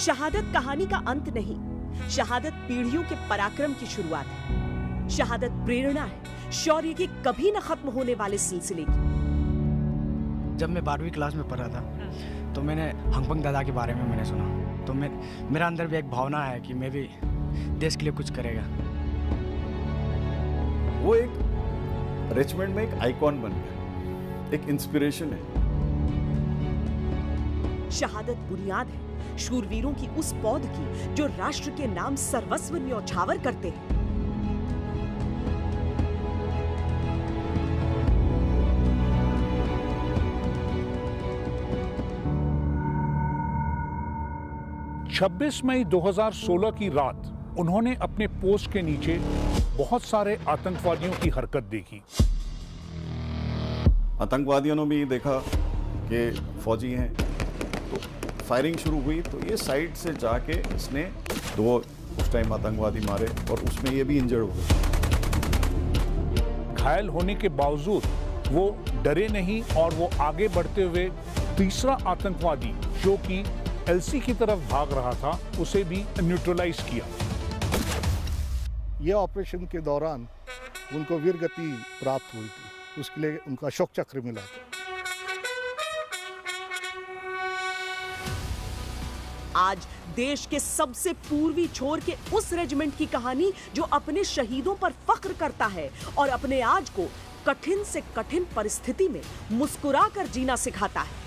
शहादत कहानी का अंत नहीं, शहादत पीढ़ियों के पराक्रम की शुरुआत है। शहादत प्रेरणा है शौर्य की कभी न खत्म होने वाले सिलसिले की। जब मैं 12वीं क्लास में पढ़ा था तो मैंने हंगपंग दादा के बारे में मैंने सुना, तो मेरा अंदर भी एक भावना है कि मैं भी देश के लिए कुछ करेगा। वो एक रेजिमेंट में एक आइकॉन बन गया, एक इंस्पिरेशन है। शहादत बुनियाद है शूरवीरों की उस पौध की जो राष्ट्र के नाम सर्वस्व न्यौछावर करते हैं। छब्बीस मई 2016 की रात उन्होंने अपने पोस्ट के नीचे बहुत सारे आतंकवादियों की हरकत देखी। आतंकवादियों ने भी देखा कि फौजी हैं, तो फायरिंग शुरू हुई। तो ये साइड से जाके इसने 2 उस टाइम आतंकवादी मारे और उसमें ये भी इंजर्ड हो गए। घायल होने के बावजूद वो डरे नहीं और वो आगे बढ़ते हुए तीसरा आतंकवादी जो कि एलसी की तरफ भाग रहा था उसे भी न्यूट्रलाइज किया। ये ऑपरेशन के दौरान उनको वीरगति प्राप्त हुई थी, उसके लिए उनका अशोक चक्र मिला था। आज देश के सबसे पूर्वी छोर के उस रेजिमेंट की कहानी जो अपने शहीदों पर फख्र करता है और अपने आज को कठिन से कठिन परिस्थिति में मुस्कुराकर जीना सिखाता है।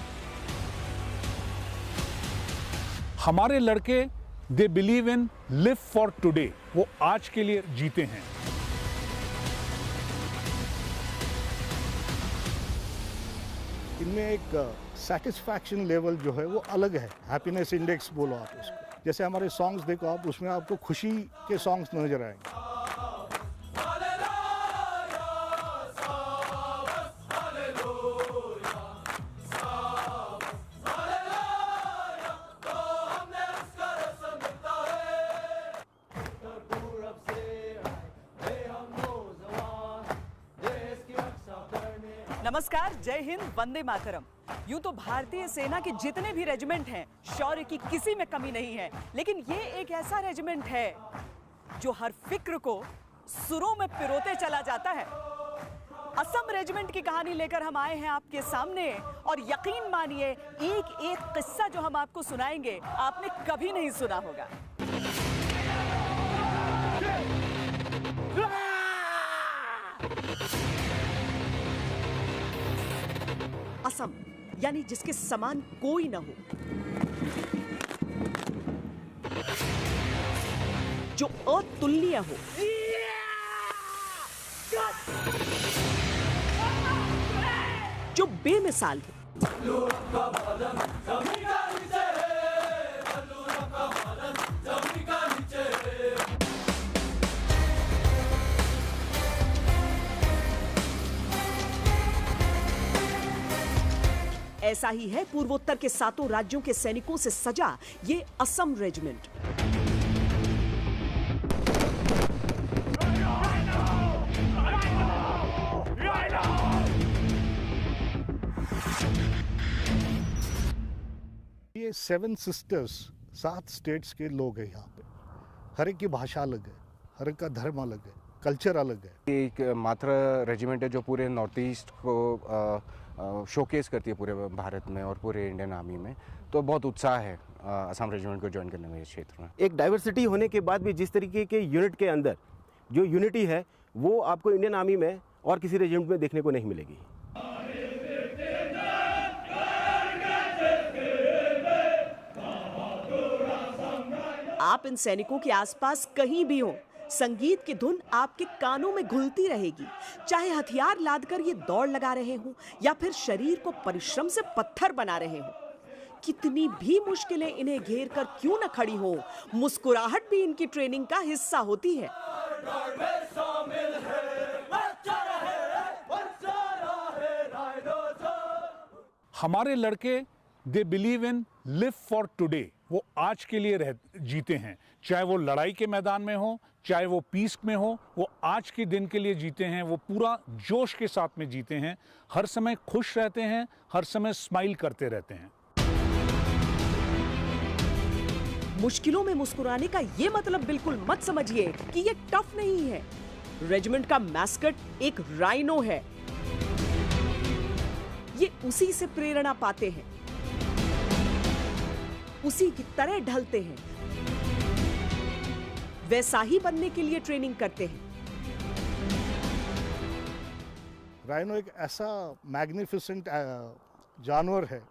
हमारे लड़के they believe in live for today, वो आज के लिए जीते हैं। इनमें एक सेटिस्फैक्शन लेवल जो है वो अलग है, हैप्पीनेस इंडेक्स बोलो आप उसको। जैसे हमारे सॉन्ग्स देखो आप, उसमें आपको खुशी के सॉन्ग्स नजर आएंगे। नमस्कार, जय हिंद, वंदे मातरम। यूं तो भारतीय सेना के जितने भी रेजिमेंट हैं शौर्य की किसी में कमी नहीं है, लेकिन ये एक ऐसा रेजिमेंट है जो हर फिक्र को सुरों में पिरोते चला जाता है। असम रेजिमेंट की कहानी लेकर हम आए हैं आपके सामने और यकीन मानिए एक एक किस्सा जो हम आपको सुनाएंगे आपने कभी नहीं सुना होगा। असम यानी जिसके समान कोई न हो, जो अतुलनीय हो, जो बेमिसाल हो। ऐसा ही है पूर्वोत्तर के 7 राज्यों के सैनिकों से सजा ये असम रेजिमेंट। ये 7 सिस्टर्स 7 स्टेट्स के लोग हैं यहाँ पे। हर एक की भाषा अलग है, हर एक का धर्म अलग है, कल्चर अलग है। एक मात्र रेजिमेंट है जो पूरे नॉर्थ ईस्ट को शोकेस करती है पूरे भारत में और पूरे इंडियन आर्मी में। तो बहुत उत्साह है असम रेजिमेंट को ज्वाइन करने में इस क्षेत्र में। एक डाइवर्सिटी होने के बाद भी जिस तरीके के यूनिट के अंदर जो यूनिटी है वो आपको इंडियन आर्मी में और किसी रेजिमेंट में देखने को नहीं मिलेगी। आप इन सैनिकों के आसपास कहीं भी हो, संगीत की धुन आपके कानों में घुलती रहेगी। चाहे हथियार लादकर ये दौड़ लगा रहे हों या फिर शरीर को परिश्रम से पत्थर बना रहे हों, कितनी भी मुश्किलें इन्हें घेर कर क्यों न खड़ी हो, मुस्कुराहट भी इनकी ट्रेनिंग का हिस्सा होती है। हमारे लड़के they believe in live for today, वो आज के लिए जीते हैं। चाहे वो लड़ाई के मैदान में हो, चाहे वो पीस में हो, वो आज के दिन के लिए जीते हैं। वो पूरा जोश के साथ में जीते हैं, हर समय खुश रहते हैं, हर समय स्माइल करते रहते हैं। मुश्किलों में मुस्कुराने का ये मतलब बिल्कुल मत समझिए कि ये टफ नहीं है। रेजिमेंट का मैस्कट एक राइनो है। ये उसी से प्रेरणा पाते हैं, उसी की तरह ढलते हैं, वैसा ही बनने के लिए ट्रेनिंग करते हैं। राइनो एक ऐसा मैग्निफिसेंट जानवर है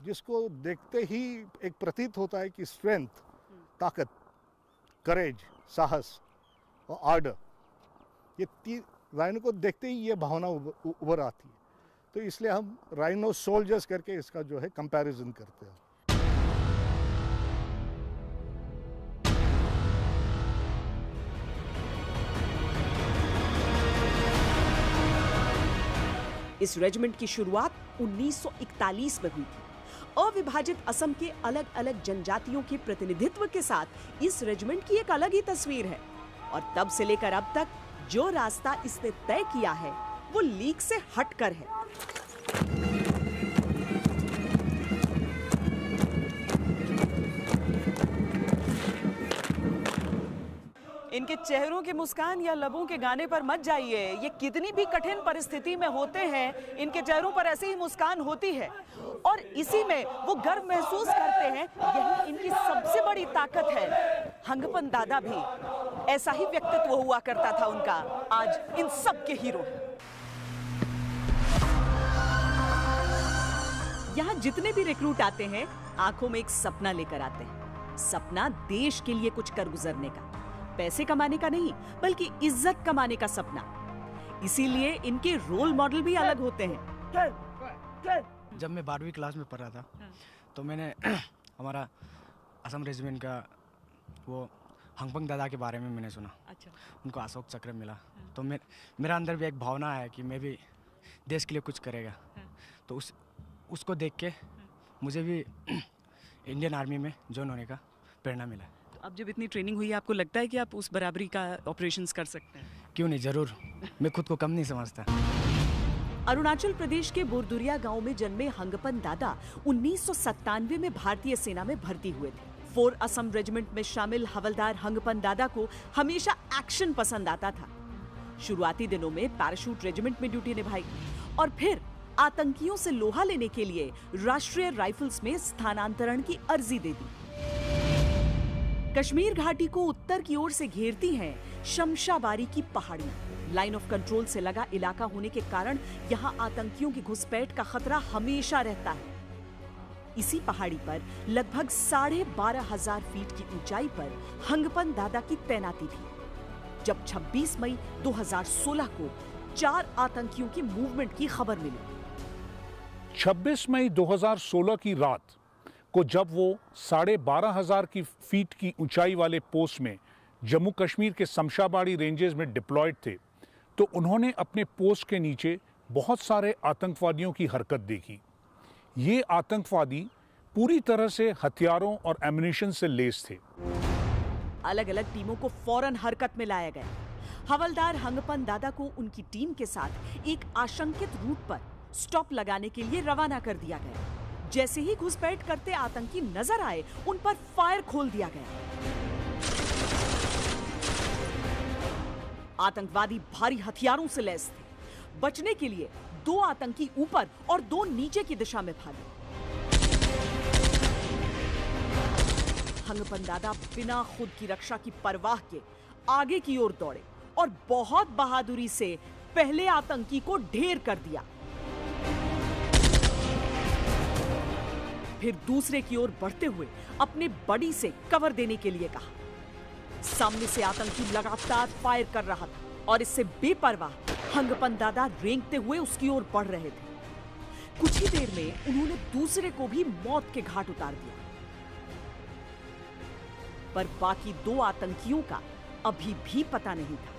जिसको देखते ही एक प्रतीत होता है कि स्ट्रेंथ, ताकत, करेज, साहस और आर्डर, ये राइनो को देखते ही ये भावना उभर आती है। तो इसलिए हम राइनो सोल्जर्स करके इसका जो है कंपैरिजन करते हैं। इस रेजिमेंट की शुरुआत 1941 में हुई थी। अविभाजित असम के अलग अलग जनजातियों के प्रतिनिधित्व के साथ इस रेजिमेंट की एक अलग ही तस्वीर है। और तब से लेकर अब तक जो रास्ता इसने तय किया है वो लीक से हटकर है। इनके चेहरों की मुस्कान या लबों के गाने पर मत जाइए। ये कितनी भी कठिन परिस्थिति में होते हैं, इनके चेहरों पर ऐसी ही मुस्कान होती है और इसी में वो गर्व महसूस करते हैं। यही इनकी सबसे बड़ी ताकत है। हंगपन दादा भी ऐसा ही व्यक्तित्व हुआ करता था उनका। आज इन सब के हीरो हैं। यहाँ जितने भी रिक्रूट आते हैं, आंखों में एक सपना लेकर आते हैं। सपना देश के लिए कुछ कर गुजरने का, पैसे कमाने का नहीं, बल्कि इज्जत कमाने का सपना। इसीलिए इनके रोल मॉडल भी अलग होते हैं। जब मैं 12वीं क्लास में पढ़ रहा था तो मैंने हमारा असम रेजिमेंट का वो हंगपंग दादा के बारे में मैंने सुना। अच्छा। उनको अशोक चक्र मिला। तो मेरा अंदर भी एक भावना है कि मैं भी देश के लिए कुछ करेगा। तो उसको देख के मुझे भी इंडियन आर्मी में ज्वाइन होने का प्रेरणा मिला। तो अब जब इतनी ट्रेनिंग हुई है, आपको लगता है कि आप उस बराबरी का ऑपरेशंस कर सकते हैं? क्यों नहीं, जरूर। मैं खुद को कम नहीं समझता। अरुणाचल प्रदेश के बोरदुरिया गांव में जन्मे हंगपन दादा 1997 में भारतीय सेना में भर्ती हुए थे। 4 असम रेजिमेंट में शामिल हवलदार हंगपन दादा को हमेशा एक्शन पसंद आता था। शुरुआती दिनों में पैराशूट रेजिमेंट में ड्यूटी निभाई और फिर आतंकियों से लोहा लेने के लिए राष्ट्रीय राइफल्स में स्थानांतरण की अर्जी दे दी। कश्मीर घाटी को उत्तर की ओर से घेरती हैं शमशाबारी की पहाड़ियां। लाइन ऑफ कंट्रोल से लगा इलाका होने के कारण यहां आतंकियों की घुसपैठ का खतरा हमेशा रहता है। इसी पहाड़ी पर लगभग 12,500 फीट की ऊंचाई पर हंगपन दादा की तैनाती थी जब 26 मई 2016 को 4 आतंकियों की मूवमेंट की खबर मिली। 26 मई 2016 की रात को जब वो 12,500 की फीट की ऊंचाई वाले पोस्ट में जम्मू कश्मीर के शमशाबाड़ी रेंजेस में डिप्लॉयड थे, तो उन्होंने अपने पोस्ट के नीचे बहुत सारे आतंकवादियों की हरकत देखी। ये आतंकवादी पूरी तरह से हथियारों और एम्युनिशन से लैस थे। अलग अलग टीमों को फौरन हरकत में लाया गया। हवलदार हंगपन दादा को उनकी टीम के साथ एक आशंकित रूट पर स्टॉप लगाने के लिए रवाना कर दिया गया। जैसे ही घुसपैठ करते आतंकी नजर आए, उन पर फायर खोल दिया गया। आतंकवादी भारी हथियारों से लैस थे। बचने के लिए 2 आतंकी ऊपर और 2 नीचे की दिशा में भागे। हंगपन दादा बिना खुद की रक्षा की परवाह के आगे की ओर दौड़े और बहुत बहादुरी से पहले आतंकी को ढेर कर दिया। फिर दूसरे की ओर बढ़ते हुए अपने बड़ी से कवर देने के लिए कहा। सामने से आतंकी लगातार फायर कर रहा था और इससे बेपरवाह हंगपन दादा रेंगते हुए उसकी ओर बढ़ रहे थे। कुछ ही देर में उन्होंने दूसरे को भी मौत के घाट उतार दिया। पर बाकी 2 आतंकियों का अभी भी पता नहीं था।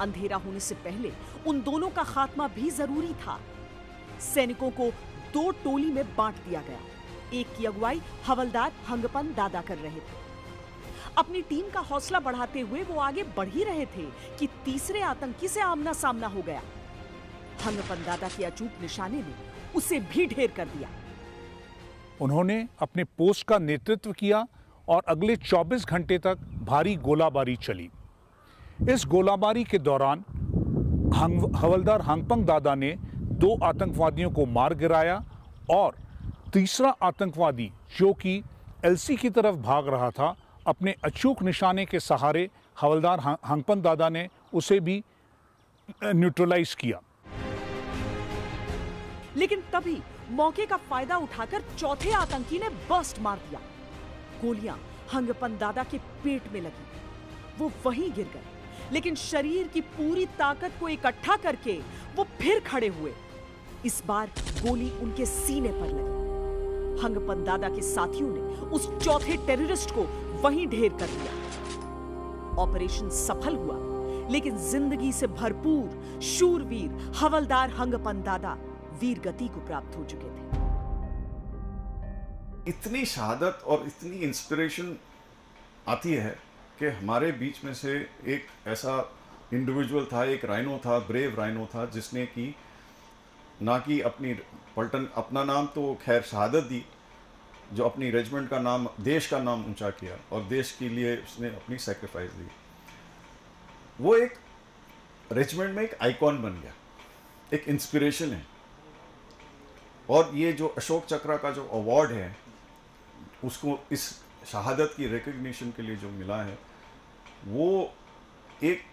अंधेरा होने से पहले उन दोनों का खात्मा भी जरूरी था। सैनिकों को 2 टोली में बांट दिया गया। एक की अगुवाई हवलदार हंगपन दादा कर रहे थे। अपनी टीम का हौसला बढ़ाते हुए वो आगे बढ़ ही रहे थे कि तीसरे आतंकी से आमना सामना हो गया। हंगपन दादा के अचूक निशाने ने उसे भी ढेर कर दिया। उन्होंने अपने पोस्ट का नेतृत्व किया और अगले 24 घंटे तक भारी गोलाबारी चली। इस गोलाबारी के दौरान हवलदार हांगपंग दादा ने 2 आतंकवादियों को मार गिराया और तीसरा आतंकवादी जो कि एलसी की तरफ भाग रहा था, अपने अचूक निशाने के सहारे हवलदार हांगपंग दादा ने उसे भी न्यूट्रलाइज किया। लेकिन तभी मौके का फायदा उठाकर चौथे आतंकी ने बर्स्ट मार दिया। गोलियां हांगपंग दादा के पेट में लगी, वो वहीं गिर गए, लेकिन शरीर की पूरी ताकत को इकट्ठा करके वो फिर खड़े हुए। इस बार गोली उनके सीने पर लगी। हांगपंग दादा के साथियों ने उस चौथे टेररिस्ट को वहीं ढेर कर दिया। ऑपरेशन सफल हुआ, लेकिन जिंदगी से भरपूर शूरवीर हवलदार हांगपंग दादा वीर गति को प्राप्त हो चुके थे। इतनी शहादत और इतनी इंस्पिरेशन आती है कि हमारे बीच में से एक ऐसा इंडिविजुअल था, एक राइनो था, ब्रेव राइनो था, जिसने कि ना कि अपनी पलटन अपना नाम तो खैर शहादत दी, जो अपनी रेजिमेंट का नाम, देश का नाम ऊंचा किया और देश के लिए उसने अपनी सेक्रीफाइस दी। वो एक रेजिमेंट में एक आइकॉन बन गया, एक इंस्पिरेशन है। और ये जो अशोक चक्र का जो अवार्ड है, उसको इस शहादत की रिकग्निशन के लिए जो मिला है, वो एक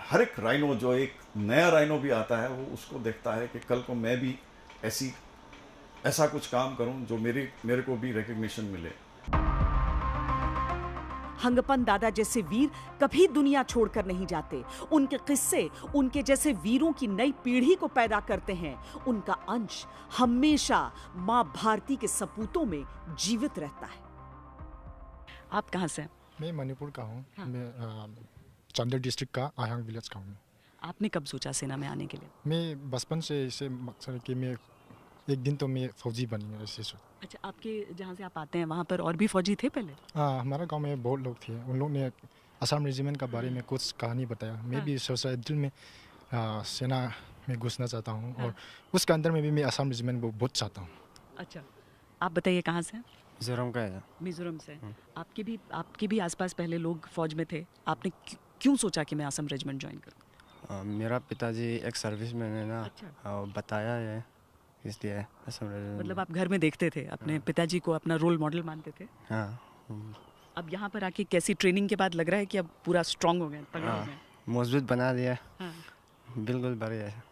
हर एक राइनो, जो एक नया राइनो भी आता है, वो उसको देखता है कि कल को मैं भी ऐसा कुछ काम करूं जो मेरे को भी रिकग्निशन मिले। हांगपंग दादा जैसे वीर कभी दुनिया छोड़कर नहीं जाते। उनके किस्से उनके जैसे वीरों की नई पीढ़ी को पैदा करते हैं। उनका अंश हमेशा मां भारती के सपूतों में जीवित रहता है। आप कहां से हैं? मैं मणिपुर का हूँ। हाँ। मैं चंदेर डिस्ट्रिक्ट का आयांग विलेज का हूँ। आपने कब सोचा सेना में आने के लिए? मैं बचपन से इसे मकसद है कि मैं एक दिन तो मैं फौजी बनी, ऐसे सोच। अच्छा, आपके जहाँ से आप आते हैं वहाँ पर और भी फौजी थे पहले? हाँ, हमारा गांव में बहुत लोग थे। उन लोग ने असम रेजिमेंट का बारे में कुछ कहानी बताया। मैं भी सोचा दिल में सेना में घुसना चाहता हूँ और उसके अंदर में भी मैं असम रेजिमेंट को बहुत चाहता हूँ। अच्छा, आप बताइए कहाँ से? मिजोरम का है। मिजोरम से। आपके भी आसपास पहले लोग फौज में थे। आपने क्यों सोचा कि मैं असम रेजिमेंट ज्वाइन करूँ? मेरा पिताजी एक सर्विस मैन है ना। अच्छा। बताया है, इसलिए असम रेजिमेंट। मतलब आप घर में देखते थे अपने पिताजी को, अपना रोल मॉडल मानते थे? हाँ। अब यहाँ पर आके कैसी ट्रेनिंग के बाद लग रहा है कि अब पूरा स्ट्रांग हो गए, तगड़ा हो गए? मजबूत बना दिया। हाँ। बिल्कुल बढ़िया है।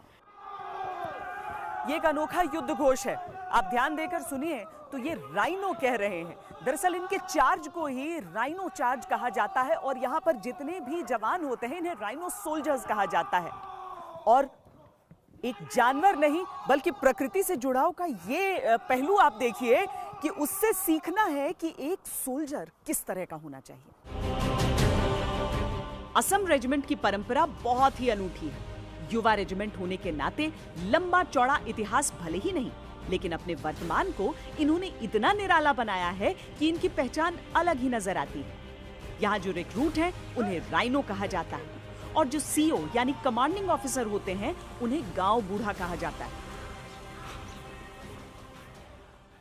ये एक अनोखा युद्ध घोष है, आप ध्यान देकर सुनिए तो ये राइनो कह रहे हैं। दरअसल इनके चार्ज को ही राइनो चार्ज कहा जाता है और यहाँ पर जितने भी जवान होते हैं इन्हें राइनो सोल्जर्स कहा जाता है। और एक जानवर नहीं बल्कि प्रकृति से जुड़ाव का ये पहलू आप देखिए कि उससे सीखना है कि एक सोल्जर किस तरह का होना चाहिए। असम रेजिमेंट की परंपरा बहुत ही अनूठी है। युवा रेजिमेंट होने के नाते लंबा चौड़ा इतिहास भले ही नहीं, लेकिन अपने वर्तमान को इन्होंने इतना निराला बनाया है कि इनकी पहचान अलग ही नजर आती है। यहाँ जो रिक्रूट हैं उन्हें राइनो कहा जाता है और जो सीओ यानी कमांडिंग ऑफिसर होते हैं उन्हें गांव बूढ़ा कहा जाता है।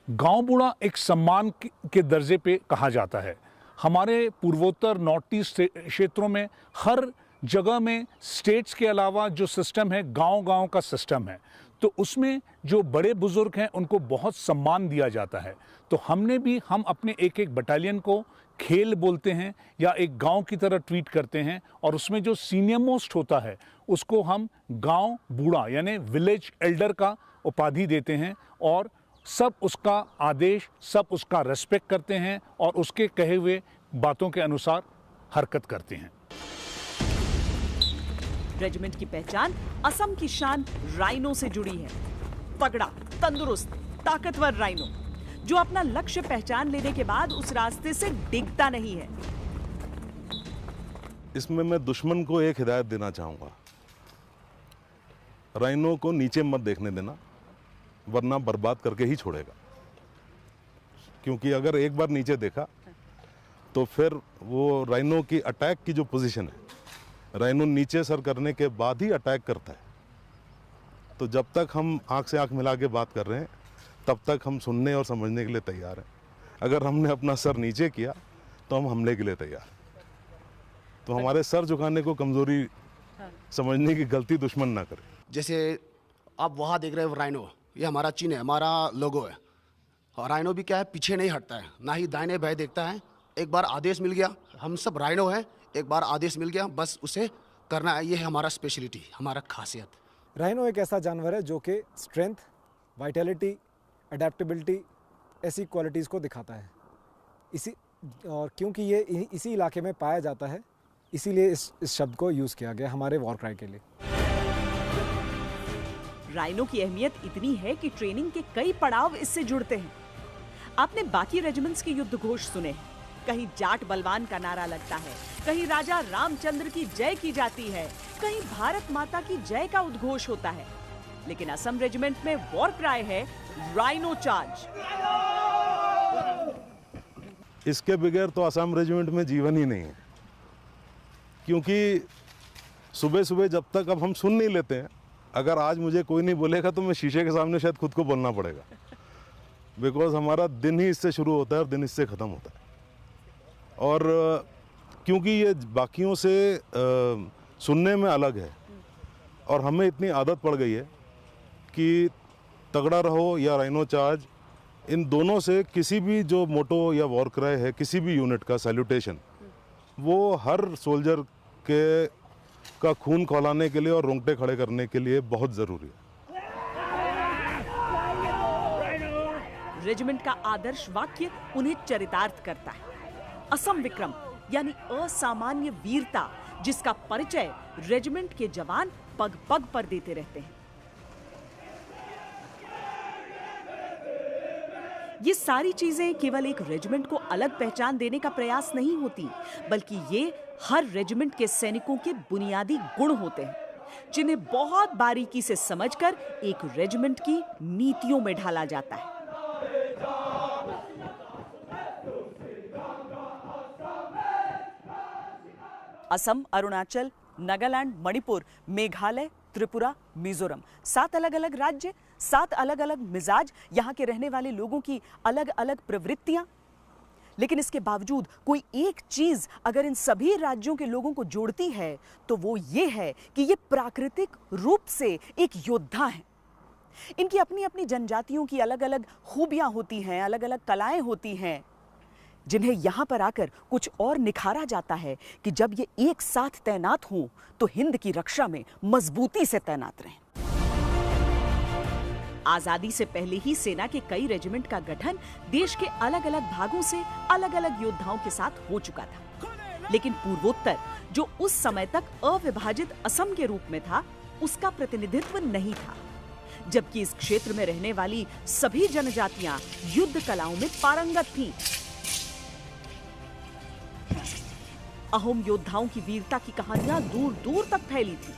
गांव बूढ़ा एक सम्मान के दर्जे पे कहा जाता है। हमारे पूर्वोत्तर नॉर्थ ईस्ट क्षेत्रों में हर जगह में स्टेट्स के अलावा जो सिस्टम है, गांव-गांव का सिस्टम है, तो उसमें जो बड़े बुजुर्ग हैं उनको बहुत सम्मान दिया जाता है। तो हम अपने एक एक बटालियन को खेल बोलते हैं या एक गांव की तरह ट्रीट करते हैं और उसमें जो सीनियर मोस्ट होता है उसको हम गांव बूढ़ा यानी विलेज एल्डर का उपाधि देते हैं और सब उसका आदेश, सब उसका रेस्पेक्ट करते हैं और उसके कहे हुए बातों के अनुसार हरकत करते हैं। रेजिमेंट की पहचान असम की शान राइनो से जुड़ी है। तगड़ा, तंदुरुस्त, ताकतवर राइनो जो अपना लक्ष्य पहचान लेने के बाद उस रास्ते से डिगता नहीं है। इसमें मैं दुश्मन को एक हिदायत देना चाहूंगा, राइनो को नीचे मत देखने देना, वरना बर्बाद करके ही छोड़ेगा। क्योंकि अगर एक बार नीचे देखा तो फिर वो राइनो की अटैक की जो पोजीशन है, राइनो नीचे सर करने के बाद ही अटैक करता है। तो जब तक हम आंख से आंख मिला के बात कर रहे हैं तब तक हम सुनने और समझने के लिए तैयार हैं। अगर हमने अपना सर नीचे किया तो हम हमले के लिए तैयार। तो हमारे सर झुकाने को कमजोरी समझने की गलती दुश्मन ना करे। जैसे आप वहाँ देख रहे हो राइनो, ये हमारा चिन्ह है, हमारा लोगो है। और राइनो भी क्या है, पीछे नहीं हटता है, ना ही दाहिने बाएं देखता है। एक बार आदेश मिल गया, हम सब राइनो हैं, एक बार आदेश मिल गया बस उसे करना है। ये है हमारा स्पेशलिटी, हमारा खासियत। राइनो एक ऐसा जानवर है जो कि स्ट्रेंथ, वाइटैलिटी, अडेप्टेबिलिटी ऐसी क्वालिटीज़ को दिखाता है। और क्योंकि ये इसी इलाके में पाया जाता है, इसीलिए इस शब्द को यूज़ किया गया हमारे वॉर क्राई के लिए। राइनो की अहमियत इतनी है कि ट्रेनिंग के कई पड़ाव इससे जुड़ते हैं। आपने बाकी रेजिमेंट्स के युद्ध घोष सुने हैं, कहीं जाट बलवान का नारा लगता है, कहीं राजा रामचंद्र की जय की जाती है, कहीं भारत माता की जय का उद्घोष होता है। लेकिन असम रेजिमेंट में वॉर क्राई है राइनो चार्ज। इसके बगैर तो असम रेजिमेंट में जीवन ही नहीं है, क्योंकि सुबह सुबह जब तक अब हम सुन नहीं लेते हैं, अगर आज मुझे कोई नहीं बोलेगा तो मैं शीशे के सामने शायद खुद को बोलना पड़ेगा, बिकॉज हमारा दिन ही इससे शुरू होता है और दिन इससे ख़त्म होता है। और क्योंकि ये बाकियों से सुनने में अलग है और हमें इतनी आदत पड़ गई है कि तगड़ा रहो या राइनो चार्ज, इन दोनों से किसी भी जो मोटो या वॉर क्राई है किसी भी यूनिट का सैल्यूटेशन, वो हर सोल्जर का खून खौलाने के लिए और रोंगटे खड़े करने के लिए बहुत ज़रूरी है। रेजिमेंट का आदर्श वाक्य उन्हें चरितार्थ करता है, असम विक्रम यानी असामान्य वीरता, जिसका परिचय रेजिमेंट के जवान पग पग पर देते रहते हैं। ये सारी चीजें केवल एक रेजिमेंट को अलग पहचान देने का प्रयास नहीं होती, बल्कि ये हर रेजिमेंट के सैनिकों के बुनियादी गुण होते हैं, जिन्हें बहुत बारीकी से समझकर एक रेजिमेंट की नीतियों में ढाला जाता है। असम, अरुणाचल, नागालैंड, मणिपुर, मेघालय, त्रिपुरा, मिजोरम, 7 अलग अलग राज्य, 7 अलग अलग मिजाज, यहाँ के रहने वाले लोगों की अलग अलग प्रवृत्तियां। लेकिन इसके बावजूद कोई एक चीज अगर इन सभी राज्यों के लोगों को जोड़ती है तो वो ये है कि ये प्राकृतिक रूप से एक योद्धा हैं। इनकी अपनी अपनी जनजातियों की अलग अलग खूबियां होती हैं, अलग अलग कलाएं होती हैं, जिन्हें यहां पर आकर कुछ और निखारा जाता है कि जब ये एक साथ तैनात हों तो हिंद की रक्षा में मजबूती से तैनात रहें। आजादी से पहले ही सेना के कई रेजिमेंट का गठन देश के अलग अलग भागों से अलग अलग योद्धाओं के साथ हो चुका था, लेकिन पूर्वोत्तर जो उस समय तक अविभाजित असम के रूप में था, उसका प्रतिनिधित्व नहीं था, जबकि इस क्षेत्र में रहने वाली सभी जनजातियां युद्ध कलाओं में पारंगत थीं। अहोम योद्धाओं की वीरता की कहानियां दूर दूर तक फैली थी।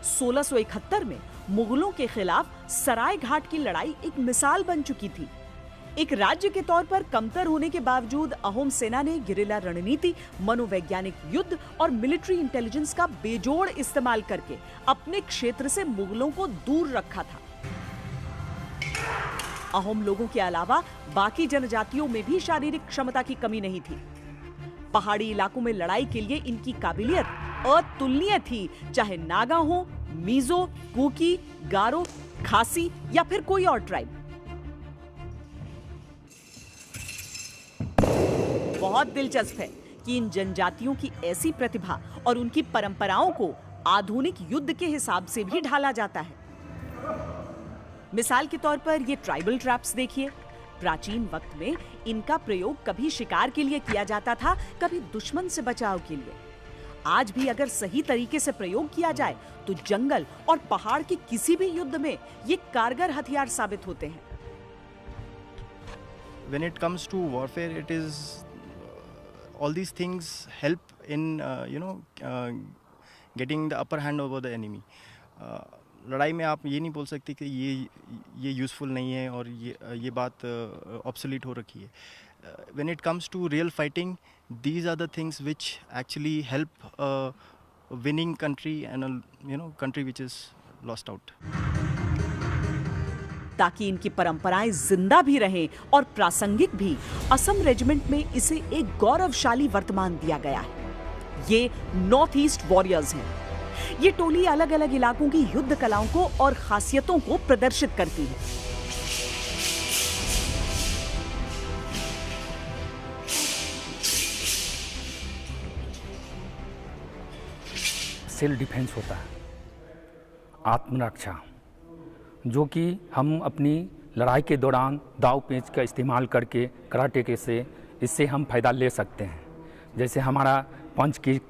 1671 में मुगलों के खिलाफ सराय घाट की लड़ाई एक मिसाल बन चुकी थी। एक राज्य के तौर पर कमतर होने के बावजूद अहोम सेना ने गिरिला रणनीति, मनोवैज्ञानिक युद्ध और मिलिट्री इंटेलिजेंस का बेजोड़ इस्तेमाल करके अपने क्षेत्र से मुगलों को दूर रखा था। अहोम लोगों के अलावा बाकी जनजातियों में भी शारीरिक क्षमता की कमी नहीं थी। पहाड़ी इलाकों में लड़ाई के लिए इनकी काबिलियत अतुलनीय थी, चाहे नागा हो, मीजो, कुकी, गारो, खासी या फिर कोई और ट्राइब। बहुत दिलचस्प है कि इन जनजातियों की ऐसी प्रतिभा और उनकी परंपराओं को आधुनिक युद्ध के हिसाब से भी ढाला जाता है। मिसाल के तौर पर ये ट्राइबल ट्रैप्स देखिए। प्राचीन वक्त में इनका प्रयोग कभी शिकार के लिए किया जाता था, कभी दुश्मन से बचाव के लिए। आज भी अगर सही तरीके से प्रयोग किया जाए तो जंगल और पहाड़ के किसी भी युद्ध में ये कारगर हथियार साबित होते हैं। When it comes to warfare, it is all these things help in getting the upper hand over the enemy. लड़ाई में आप ये नहीं बोल सकते कि ये यूज़फुल नहीं है और ये बात ऑब्सोलीट हो रखी है। When it comes to real fighting, these are the things which actually help a winning country and a country which is lost out. ताकि इनकी परंपराएं जिंदा भी रहें और प्रासंगिक भी, असम रेजिमेंट में इसे एक गौरवशाली वर्तमान दिया गया है। ये नॉर्थ ईस्ट वॉरियर्स हैं। ये टोली अलग अलग इलाकों की युद्ध कलाओं को और खासियतों को प्रदर्शित करती है। सेल्फ डिफेंस होता है, आत्मरक्षा, जो कि हम अपनी लड़ाई के दौरान दाव पेंच का इस्तेमाल करके कराटे के से इससे हम फ़ायदा ले सकते हैं। जैसे हमारा पंच की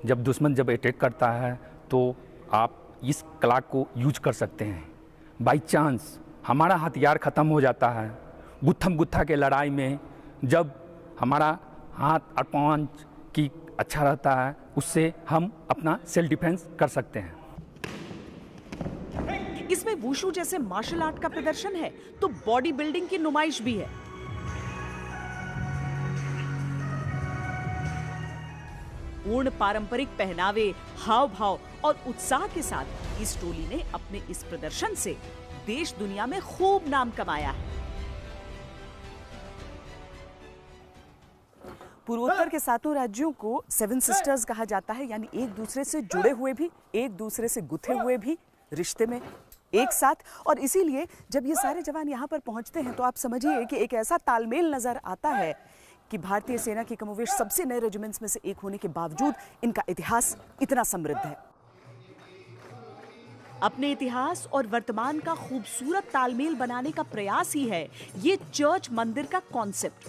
जब दुश्मन जब अटैक करता है तो आप इस कला को यूज कर सकते हैं। बाई चांस हमारा हथियार ख़त्म हो जाता है, गुत्थम गुत्था के लड़ाई में जब हमारा हाथ और पंच की अच्छा रहता है, उससे हम अपना सेल्फ डिफेंस कर सकते हैं। इसमें वुशु जैसे मार्शल आर्ट का प्रदर्शन है तो बॉडी बिल्डिंग की नुमाइश भी है। पूर्ण पारंपरिक पहनावे, हाव भाव और उत्साह के साथ इस टोली ने अपने इस प्रदर्शन से देश दुनिया में खूब नाम कमाया है। पूर्वोत्तर के 7 राज्यों को 7 सिस्टर्स कहा जाता है, यानी एक दूसरे से जुड़े हुए भी, एक दूसरे से गुथे हुए भी, रिश्ते में एक साथ। और इसीलिए जब ये सारे जवान यहाँ पर पहुँचते हैं तो आप समझिए कि एक ऐसा तालमेल नजर आता है कि भारतीय सेना की कमोवेश सबसे नए रेजिमेंट्स में से एक होने के बावजूद इनका इतिहास इतना समृद्ध है। अपने इतिहास और वर्तमान का खूबसूरत तालमेल बनाने का प्रयास ही है ये चर्च मंदिर का कॉन्सेप्ट।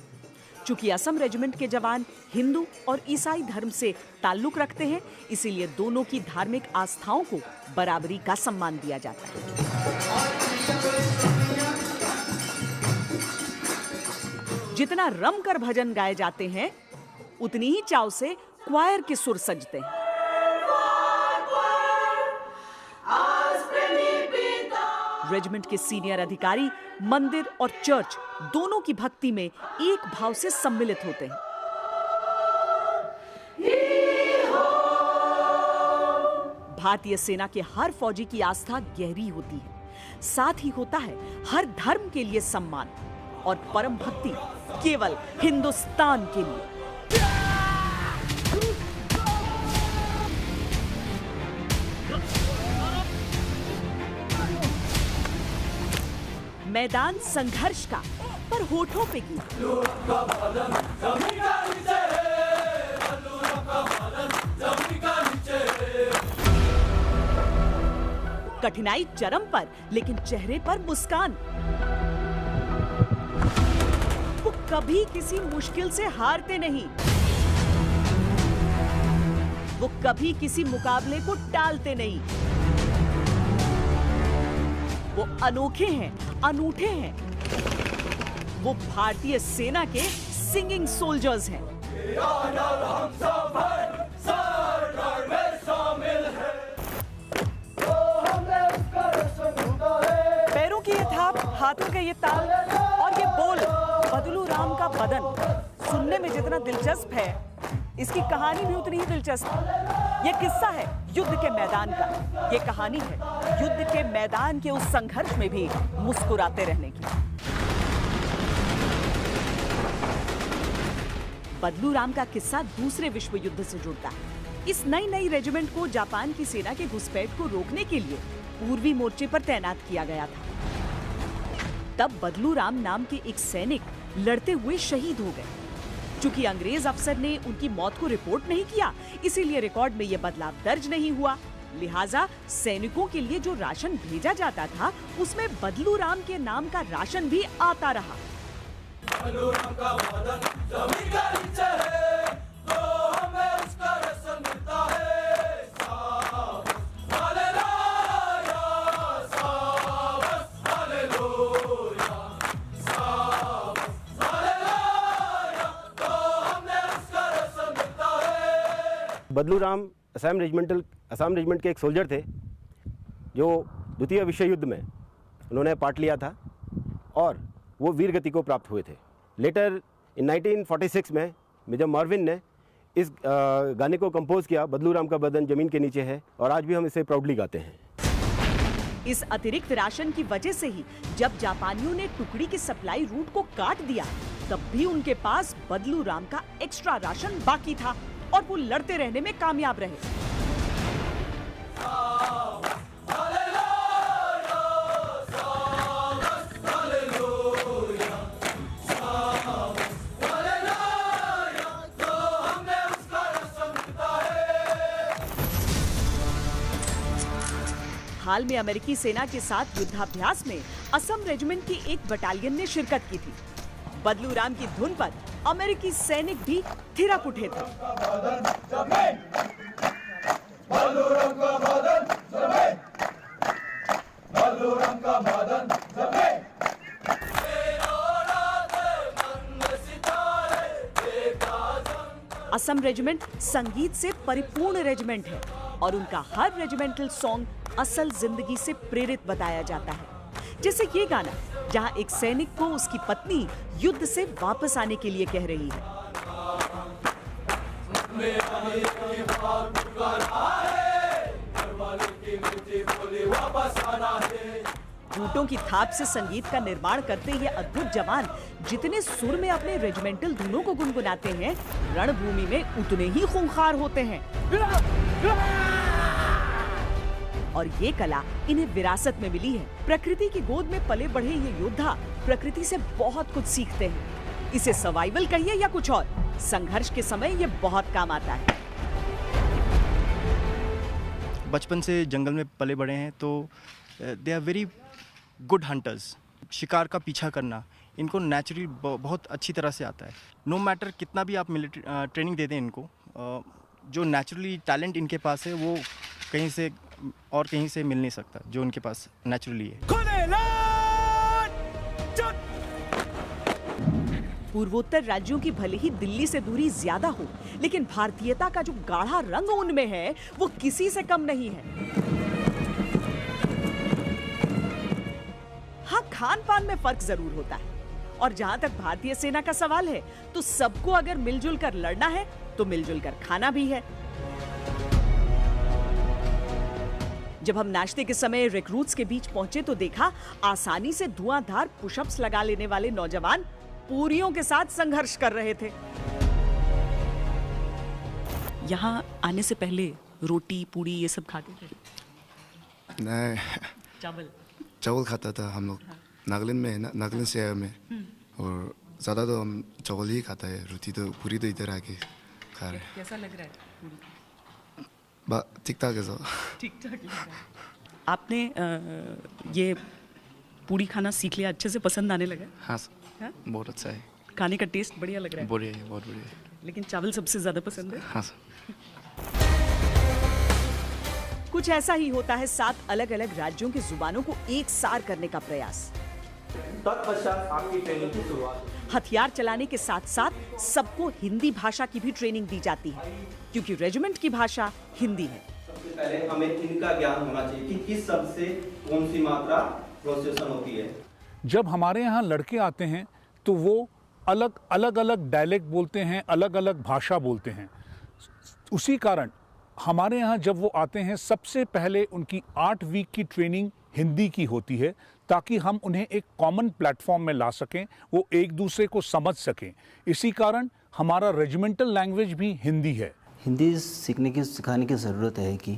चूंकि असम रेजिमेंट के जवान हिंदू और ईसाई धर्म से ताल्लुक रखते हैं, इसीलिए दोनों की धार्मिक आस्थाओं को बराबरी का सम्मान दिया जाता है। जितना रम कर भजन गाए जाते हैं, उतनी ही चाव से क्वायर के सुर सजते हैं। रेजिमेंट के सीनियर अधिकारी मंदिर और चर्च दोनों की भक्ति में एक भाव से सम्मिलित होते हैं। भारतीय सेना के हर फौजी की आस्था गहरी होती है, साथ ही होता है हर धर्म के लिए सम्मान और परम भक्ति केवल हिंदुस्तान के लिए। मैदान संघर्ष का, पर होठों पे गीत। कठिनाई चरम पर, लेकिन चेहरे पर मुस्कान। वो कभी किसी मुश्किल से हारते नहीं, वो कभी किसी मुकाबले को टालते नहीं। वो अनोखे हैं, अनूठे हैं। वो भारतीय सेना के सिंगिंग सोल्जर्स हैं। पैरों की ये थाप, हाथों का ये ताल और ये बोल, बदलू राम का बदन सुनने में जितना दिलचस्प है, इसकी कहानी भी उतनी ही दिलचस्प है। ये किस्सा है युद्ध के मैदान का, ये कहानी है युद्ध के मैदान के उस संघर्ष में भी मुस्कुराते रहने की। बदलू राम का किस्सा दूसरे विश्व युद्ध से जुड़ता है। इस नई रेजिमेंट को जापान की सेना के घुसपैठ को रोकने के लिए पूर्वी मोर्चे पर तैनात किया गया था। तब बदलू राम नाम के एक सैनिक लड़ते हुए शहीद हो गए। चूंकि अंग्रेज अफसर ने उनकी मौत को रिपोर्ट नहीं किया, इसीलिए रिकॉर्ड में यह बदलाव दर्ज नहीं हुआ। लिहाजा सैनिकों के लिए जो राशन भेजा जाता था, उसमें बदलू राम के नाम का राशन भी आता रहा। बदलू राम असम रेजिमेंट के एक सोल्जर थे जो द्वितीय विश्व युद्ध में उन्होंने पार्ट लिया था और वो वीर गति को प्राप्त हुए थे। लेटर इन 1946 में मेजर मार्विन ने इस गाने को कंपोज किया, बदलू राम का बदन जमीन के नीचे है, और आज भी हम इसे प्राउडली गाते हैं। इस अतिरिक्त राशन की वजह से ही जब जापानियों ने टुकड़ी की सप्लाई रूट को काट दिया, तब भी उनके पास बदलू राम का एक्स्ट्रा राशन बाकी था और वो लड़ते रहने में कामयाब रहे। हाल में अमेरिकी सेना के साथ युद्धाभ्यास में असम रेजिमेंट की एक बटालियन ने शिरकत की थी। बदलू राम की धुन पर अमेरिकी सैनिक भी थिरक उठे थे। असम रेजिमेंट संगीत से परिपूर्ण रेजिमेंट है और उनका हर रेजिमेंटल सॉन्ग असल जिंदगी से प्रेरित बताया जाता है। जैसे ये गाना, जहां एक सैनिक को उसकी पत्नी युद्ध से वापस आने के लिए कह रही है। बूटों की थाप से संगीत का निर्माण करते ये अद्भुत जवान जितने सुर में अपने रेजिमेंटल धुनों को गुनगुनाते हैं, रणभूमि में उतने ही खूंखार होते हैं। और ये कला इन्हें विरासत में मिली है। प्रकृति की गोद में पले बढ़े ये योद्धा प्रकृति से बहुत कुछ सीखते हैं। इसे सर्वाइवल कहिए या कुछ और, संघर्ष के समय ये बहुत काम आता है। बचपन से जंगल में पले बड़े हैं तो they are very good hunters. शिकार का पीछा करना इनको नेचुरली बहुत अच्छी तरह से आता है। नो मैटर कितना भी आप मिलिट्री ट्रेनिंग दे दें इनको, जो नेचुरली टैलेंट इनके पास है वो कहीं से और कहीं से मिल नहीं सकता, जो उनके पास नेचुरली है। पूर्वोत्तर राज्यों की भले ही दिल्ली से दूरी ज्यादा हो, लेकिन भारतीयता का जो गाढ़ा रंग उनमें है वो किसी से कम नहीं है। हाँ, खान पान में फर्क जरूर होता है, और जहां तक भारतीय सेना का सवाल है तो सबको अगर मिलजुल कर लड़ना है तो मिलजुल कर खाना भी है। जब हम नाश्ते के समय रिक्रूट्स के बीच पहुंचे तो देखा आसानी से धुआंधार पुशअप्स लगा लेने वाले नौजवान पूरियों के साथ संघर्ष कर रहे थे। यहाँ आने से पहले रोटी पूड़ी ये सब खाते थे? नहीं, चावल खाता था हम लोग। नागालैंड में, नागालैंड शहर में, और ज़्यादा तो हम चावल ही खाता है। रोटी तो पूरी तो इधर आके खा रहे हैं। कैसा लग रहा है पूरी? ठीक ठाक है सब। ठीक ठाक लग रहा है। आपने ये पूरी खाना सीख लिया, अच्छे से पसंद आने लगा? हाँ, बहुत अच्छा है। खाने का टेस्ट बढ़िया लग रहा है? बढ़िया है, बहुत बढ़िया है। लेकिन चावल सबसे ज्यादा पसंद है? हाँ सर। कुछ ऐसा ही होता है 7 अलग अलग राज्यों की जुबानों को एक सार करने का प्रयास। तत्पश्चात आपकी ट्रेनिंग की शुरुआत। हथियार चलाने के साथ साथ सबको हिंदी भाषा की भी ट्रेनिंग दी जाती है, क्योंकि रेजिमेंट की भाषा हिंदी है। सबसे पहले हमें इनका ज्ञान होना चाहिए कि किस शब्द से कौन सी मात्रा प्रोसेसन होती है। जब हमारे यहाँ लड़के आते हैं तो वो अलग अलग डायलेक्ट बोलते हैं, अलग अलग भाषा बोलते हैं। उसी कारण हमारे यहाँ जब वो आते हैं सबसे पहले उनकी 8 वीक की ट्रेनिंग हिंदी की होती है, ताकि हम उन्हें एक कॉमन प्लेटफॉर्म में ला सकें, वो एक दूसरे को समझ सकें। इसी कारण हमारा रेजिमेंटल लैंग्वेज भी हिंदी है। हिंदी सीखने की सिखाने की ज़रूरत है कि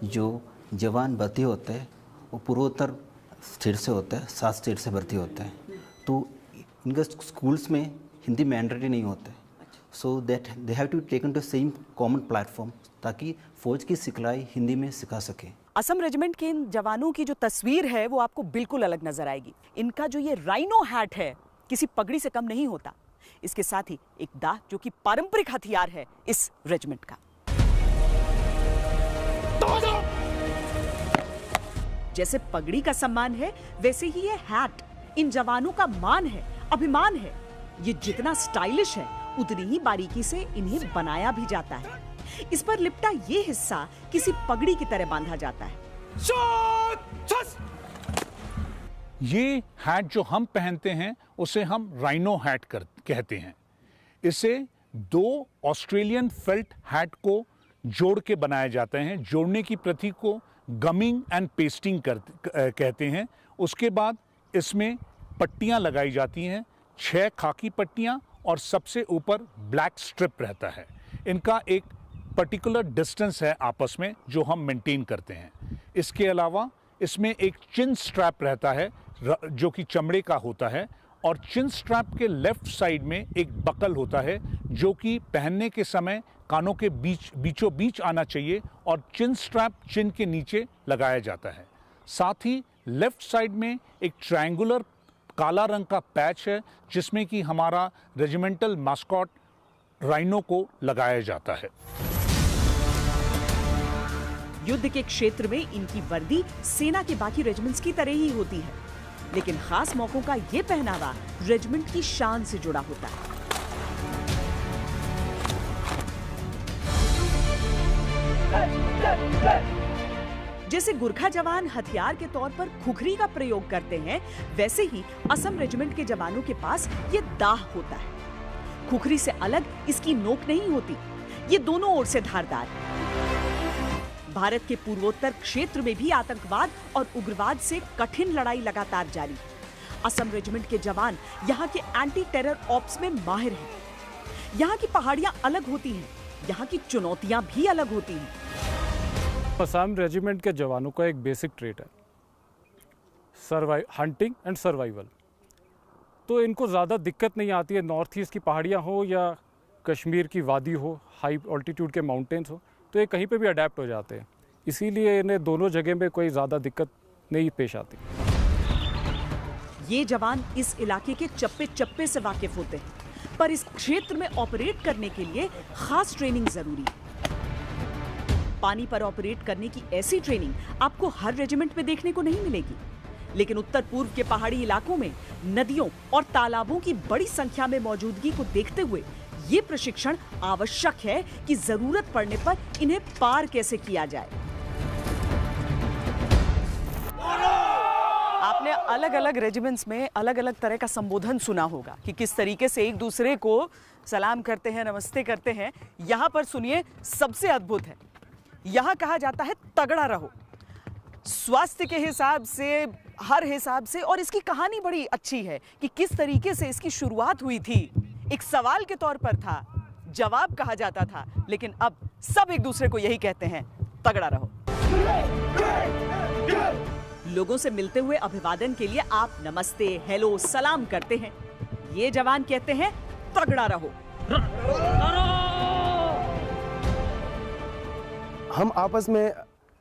जो जवान भर्ती होते हैं वो पूर्वोत्तर स्टेट से होता है, 7 स्टेट से भर्ती होता है, तो इनका स्कूल्स में हिंदी मैंडेटरी नहीं होता है। So that they have to taken to same common platform, ताकि फौज की सिखलाई हिंदी में सिखा सके। असम रेजिमेंट के इन जवानों की जो तस्वीर है वो आपको बिल्कुल अलग नजर आएगी। इनका जो ये राइनो हैट है किसी पगड़ी से कम नहीं होता। इसके साथ ही एक दाह जो कि पारंपरिक हथियार है इस रेजिमेंट का। जैसे पगड़ी का सम्मान है, वैसे ही ये हैट इन जवानों का मान है, अभिमान है। ये जितना स्टाइलिश है उतनी ही बारीकी से इन्हें बनाया भी जाता है। इस पर लिपटा ये हिस्सा किसी पगड़ी की तरह बांधा जाता है। ये हैट जो हम पहनते हैं उसे हम राइनो हैट कहते हैं। इसे 2 ऑस्ट्रेलियन फेल्ट हैट को जोड़ के बनाए जाते हैं। जोड़ने की प्रतीक को गमिंग एंड पेस्टिंग कहते हैं। उसके बाद इसमें पट्टियां लगाई जाती हैं, 6 खाकी पट्टियां और सबसे ऊपर ब्लैक स्ट्रिप रहता है। इनका एक पर्टिकुलर डिस्टेंस है आपस में जो हम मेंटेन करते हैं। इसके अलावा इसमें एक चिन स्ट्रैप रहता है जो कि चमड़े का होता है, और चिन स्ट्रैप के लेफ्ट साइड में एक बकल होता है जो कि पहनने के समय कानों के बीचों बीच आना चाहिए और चिन स्ट्रैप चिन के नीचे लगाया जाता है। साथ ही लेफ्ट साइड में एक ट्रायंगुलर काला रंग का पैच है जिसमें कि हमारा रेजिमेंटल मास्कॉट राइनो को लगाया जाता है। युद्ध के क्षेत्र में इनकी वर्दी सेना के बाकी रेजिमेंट्स की तरह ही होती है, लेकिन खास मौकों का ये पहनावा रेजिमेंट की शान से जुड़ा होता है। जैसे गुरखा जवान हथियार के तौर पर खुखरी का प्रयोग करते हैं, वैसे ही असम रेजिमेंट के जवानों के पास ये दाह होता है। खुखरी से अलग इसकी नोक नहीं होती, ये दोनों ओर से धारदार है। भारत के पूर्वोत्तर क्षेत्र में भी आतंकवाद और उग्रवाद से कठिन लड़ाई लगातार जारी है। असम रेजिमेंट के जवान यहाँ के एंटी टेरर ऑप्स में माहिर हैं। यहाँ की पहाड़ियाँ अलग होती हैं, यहाँ की चुनौतियाँ भी अलग होती हैं। असम रेजिमेंट के जवानों का एक बेसिक ट्रेट है हंटिंग एंड सर्वाइवल। तो इनको ज़्यादा दिक्कत नहीं आती है, नॉर्थ ईस्ट की पहाड़ियाँ हो या कश्मीर की वादी हो, हाई ऑल्टीट्यूड के माउंटेन्स हो, तो ये कहीं पे भी अडेप्ट हो जाते हैं। इसीलिए इन्हें दोनों जगह में कोई ज़्यादा दिक्कत नहीं पेश आती। ये जवान इस इलाके के चप्पे चप्पे से वाकिफ होते हैं, पर इस क्षेत्र में ऑपरेट करने के लिए खास ट्रेनिंग जरूरी है। पानी पर ऑपरेट करने की ऐसी ट्रेनिंग आपको हर रेजिमेंट में देखने को नहीं मिलेगी, लेकिन उत्तर पूर्व के पहाड़ी इलाकों में नदियों और तालाबों की बड़ी संख्या में मौजूदगी को देखते हुए ये प्रशिक्षण आवश्यक है कि जरूरत पड़ने पर इन्हें पार कैसे किया जाए। आपने अलग अलग रेजिमेंट्स में अलग अलग तरह का संबोधन सुना होगा कि किस तरीके से एक दूसरे को सलाम करते हैं, नमस्ते करते हैं। यहाँ पर सुनिए, सबसे अद्भुत है। यहाँ कहा जाता है तगड़ा रहो, स्वास्थ्य के हिसाब से, हर हिसाब से। और इसकी कहानी बड़ी अच्छी है कि किस तरीके से इसकी शुरुआत हुई थी। एक सवाल के तौर पर था, जवाब कहा जाता था, लेकिन अब सब एक दूसरे को यही कहते हैं, तगड़ा रहो। लोगों से मिलते हुए अभिवादन के लिए आप नमस्ते, हेलो, सलाम करते हैं। ये जवान कहते हैं तगड़ा रहो। हम आपस में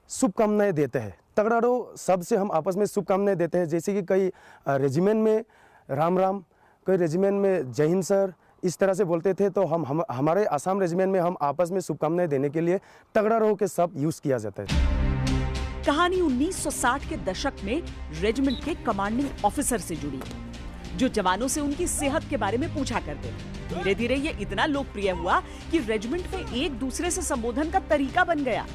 शुभकामनाएं देते हैं। तगड़ा रहो शब्द से हम आपस में शुभकामनाएं देते हैं। जैसे कि कई रेजिमेंट में राम राम, कई रेजिमेंट में जय हिंद सर, इस तरह से बोलते थे। तो हमारे असम रेजिमेंट में हम आपस में शुभकामनाएं देने के लिए तगड़ा रहो के शब्द यूज किया जाता है। कहानी 1960 के दशक में रेजिमेंट के कमांडिंग ऑफिसर से जुड़ी, जो जवानों से उनकी सेहत के बारे में पूछा करते थे। धीरे धीरे ये इतना लोकप्रिय हुआ कि रेजिमेंट में एक दूसरे से संबोधन का तरीका बन गया।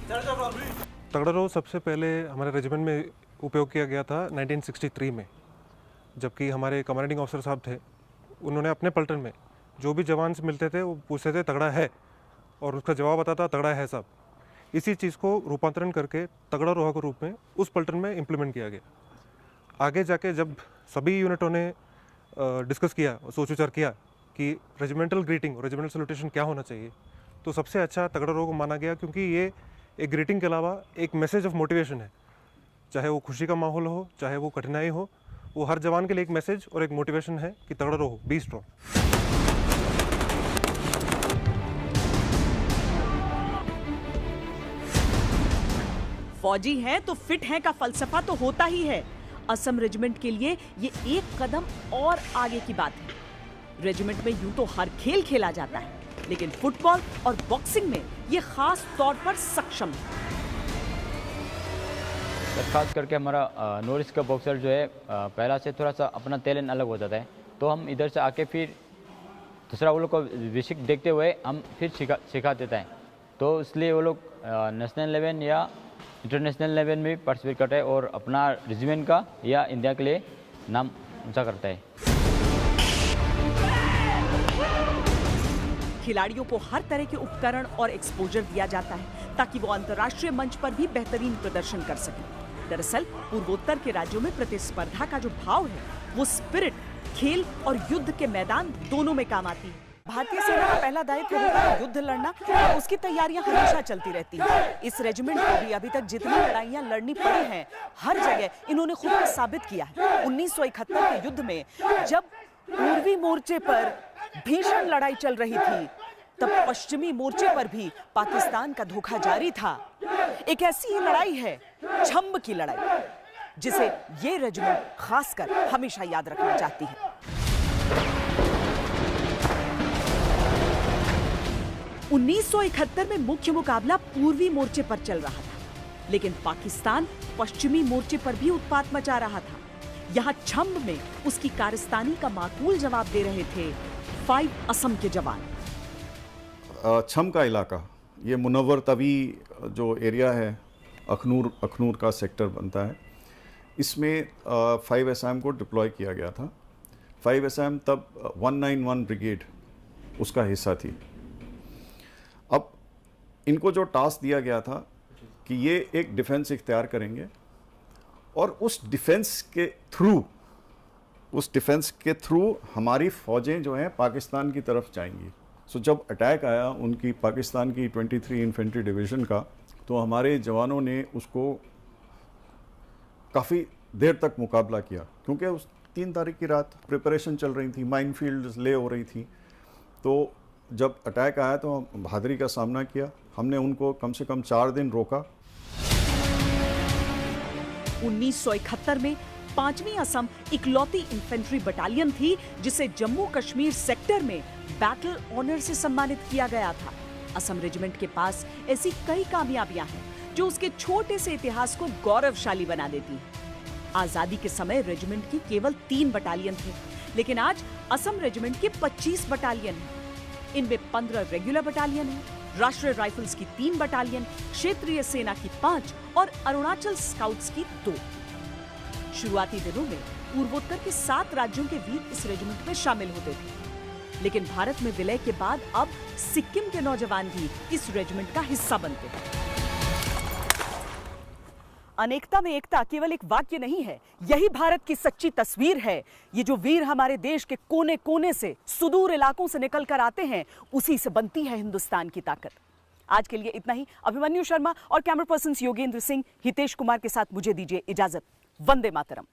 तगड़ा रहो सबसे पहले हमारे रेजिमेंट में उपयोग किया गया था 1963 में, जबकि हमारे कमांडिंग ऑफिसर साहब थे। उन्होंने अपने पलटन में जो भी जवान से मिलते थे वो पूछते थे तगड़ा है, और उसका जवाब आता था तगड़ा है साहब। इसी चीज़ को रूपांतरण करके तगड़ा रोहा के रूप में उस पलटन में इम्प्लीमेंट किया गया। आगे जाके जब सभी यूनिटों ने डिस्कस किया, सोच विचार किया कि रेजिमेंटल ग्रीटिंग और रेजिमेंटल सैल्यूटेशन क्या होना चाहिए, तो सबसे अच्छा तगड़ा रोहा को माना गया, क्योंकि ये एक ग्रीटिंग के अलावा एक मैसेज ऑफ मोटिवेशन है। चाहे वो खुशी का माहौल हो, चाहे वो कठिनाई हो, वो हर जवान के लिए एक मैसेज और एक मोटिवेशन है कि तगड़ा रहो, बी स्ट्रॉन्ग। फौजी हैं तो फिट हैं का फलसफा तो होता ही है। असम रेजिमेंट के लिए ये एक कदम और आगे की बात है। रेजिमेंट में यूं तो हर खेल खेला जाता है, लेकिन फुटबॉल और बॉक्सिंग में ये खास तौर पर सक्षम है। खास करके हमारा नॉर्थ ईस्ट का बॉक्सर जो है पहला से थोड़ा सा अपना टैलेंट अलग हो जाता है, तो हम इधर से आके फिर दूसरा वो लोग को बेसिक देखते हुए हम फिर सिखा देता है। तो इसलिए वो लोग नेशनल लेवल या इंटरनेशनल लेवल में भी पार्टिसिपेट करता है और अपना रेजिमेंट का या इंडिया के लिए नाम ऊंचा करता है। खिलाड़ियों को हर तरह के उपकरण और एक्सपोजर दिया जाता है ताकि वो अंतर्राष्ट्रीय मंच पर भी बेहतरीन प्रदर्शन कर सकें। दरअसल पूर्वोत्तर के राज्यों में प्रतिस्पर्धा का जो भाव है वो स्पिरिट खेल और युद्ध के मैदान दोनों में काम आती है। भारतीय सेना का पहला दायित्व होता है युद्ध लड़ना और उसकी तैयारियां हमेशा चलती रहती हैं। इस रेजिमेंट को भी अभी तक जितनी लड़ाइयां लड़नी पड़ी हैं, हर जगह इन्होंने खुद को साबित किया है। 1971 के युद्ध में जब पूर्वी मोर्चे पर भीषण लड़ाई चल रही थी, तब पश्चिमी मोर्चे पर भी पाकिस्तान का धोखा जारी था। एक ऐसी ही लड़ाई है छंब की लड़ाई, जिसे ये रेजिमेंट खासकर हमेशा याद रखना चाहती है। 1971 में मुख्य मुकाबला पूर्वी मोर्चे पर चल रहा था, लेकिन पाकिस्तान पश्चिमी मोर्चे पर भी उत्पात मचा रहा था। यहाँ छंब में उसकी कारस्तानी का माकूल जवाब दे रहे थे 5 असम के जवान। छंब का इलाका, ये मुनव्वर तवी जो एरिया है, अखनूर का सेक्टर बनता है, इसमें 5 एसएम को डिप्लॉय किया गया था। 5 एसएम तब 191 ब्रिगेड उसका हिस्सा थी। अब इनको जो टास्क दिया गया था कि ये एक डिफेंस इख्तियार करेंगे और उस डिफेंस के थ्रू हमारी फ़ौजें जो हैं पाकिस्तान की तरफ जाएंगी। सो जब अटैक आया उनकी पाकिस्तान की 23 इन्फेंट्री डिवीज़न का, तो हमारे जवानों ने उसको काफ़ी देर तक मुकाबला किया, क्योंकि उस 3 तारीख की रात प्रिपरेशन चल रही थी, माइनफील्ड्स ले हो रही थी। तो जब अटैक आया तो बहादुरी का सामना किया हमने, उनको कम से कम 4 दिन रोका। 1971 में 5वीं असम इकलौती इन्फेंट्री बटालियन थी जिसे जम्मू कश्मीर सेक्टर में बैटल ऑनर से सम्मानित किया गया था। असम रेजिमेंट के पास ऐसी कई कामयाबियां हैं जो उसके छोटे से इतिहास को गौरवशाली बना देती है। आजादी के समय रेजिमेंट की केवल 3 बटालियन थे, लेकिन आज असम रेजिमेंट के 25 बटालियन हैं। इनमें 15 रेगुलर बटालियन हैं, राष्ट्रीय राइफल्स की 3 बटालियन, क्षेत्रीय सेना की 5 और अरुणाचल स्काउट्स की 2। शुरुआती दिनों में पूर्वोत्तर के 7 राज्यों के वीर इस रेजिमेंट में शामिल होते थे, लेकिन भारत में विलय के बाद अब सिक्किम के नौजवान भी इस रेजिमेंट का हिस्सा बनते हैं। अनेकता में एकता केवल एक वाक्य नहीं है, यही भारत की सच्ची तस्वीर है। ये जो वीर हमारे देश के कोने कोने से, सुदूर इलाकों से निकल कर आते हैं, उसी से बनती है हिंदुस्तान की ताकत। आज के लिए इतना ही। अभिमन्यु शर्मा और कैमरा पर्सन योगेंद्र सिंह, हितेश कुमार के साथ मुझे दीजिए इजाजत। वंदे मातरम।